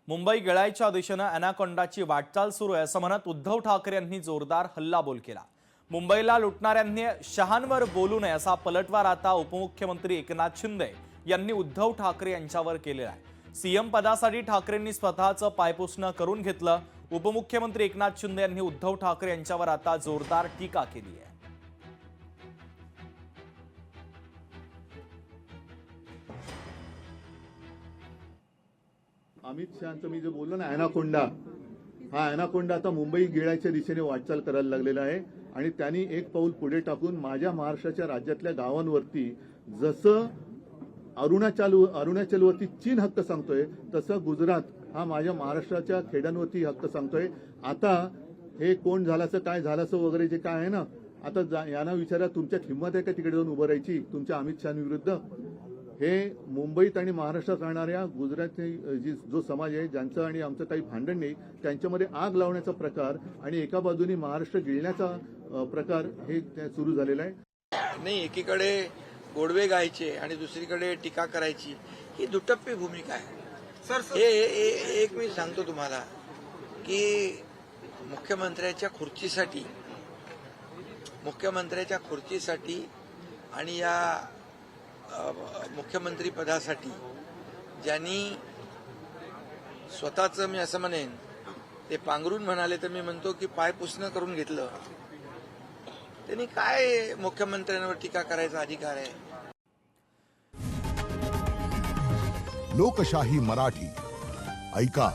मुंबई गिळायच्या दिशेने अॅनाकोंडाची वाटचाल सुरू आहे असं म्हणत उद्धव ठाकरे यांनी जोरदार हल्लाबोल केला। मुंबईला लुटणाऱ्यांनी शहांवर बोलू नये असा पलटवार आता उपमुख्यमंत्री एकनाथ शिंदे यांनी उद्धव ठाकरे यांच्यावर केलेला आहे। सीएम पदासाठी ठाकरेंनी स्वतःचं पायपुसणं करून घेतलं। उपमुख्यमंत्री एकनाथ शिंदे यांनी उद्धव ठाकरे यांच्यावर आता जोरदार टीका केली आहे। अमित शहांचं मी जे बोललो ना अॅनाकोंडा, हा अॅनाकोंडा आता मुंबई गिळायच्या दिशेने वाटचाल करायला लागलेला आहे आणि त्यांनी एक पाऊल पुढे टाकून माझ्या महाराष्ट्राच्या राज्यातल्या गावांवरती जसं अरुणाचलवरती चीन हक्क सांगतोय तसं गुजरात हा माझ्या महाराष्ट्राच्या खेड्यांवरती हक्क सांगतोय। आता हे कोण झाल्याचं काय झाल्याचं वगैरे जे काय आहे ना, आता यांना विचारा तुमच्यात हिंमत आहे का तिकडे जाऊन उभं राहायची तुमच्या अमित शहांविरुद्ध? हे मुंबईत आणि महाराष्ट्रात राहणाऱ्या गुजराती जो समाज आहे ज्यांचं आणि आमचं काही भांडण नाही त्यांच्यामध्ये आग लावण्याचा प्रकार आणि एका बाजूने महाराष्ट्र गिळण्याचा प्रकार हे सुरू झालेला आहे। नाही, एकीकडे गोडवे गायचे आणि दुसरीकडे टीका करायची ही दुटप्पी भूमिका आहे। हे एक मी सांगतो तुम्हाला की मुख्यमंत्र्याच्या खुर्चीसाठी आणि या मुख्यमंत्री पदासाठी ज्यांनी स्वतःचं मी असं म्हणेन ते पांघरून म्हणाले तर मी म्हणतो की पाय पुसणं करून घेतलं, त्यांनी काय मुख्यमंत्र्यांवर टीका करायचा अधिकार आहे? लोकशाही मराठी ऐका,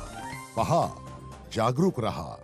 पहा, जागरूक रहा।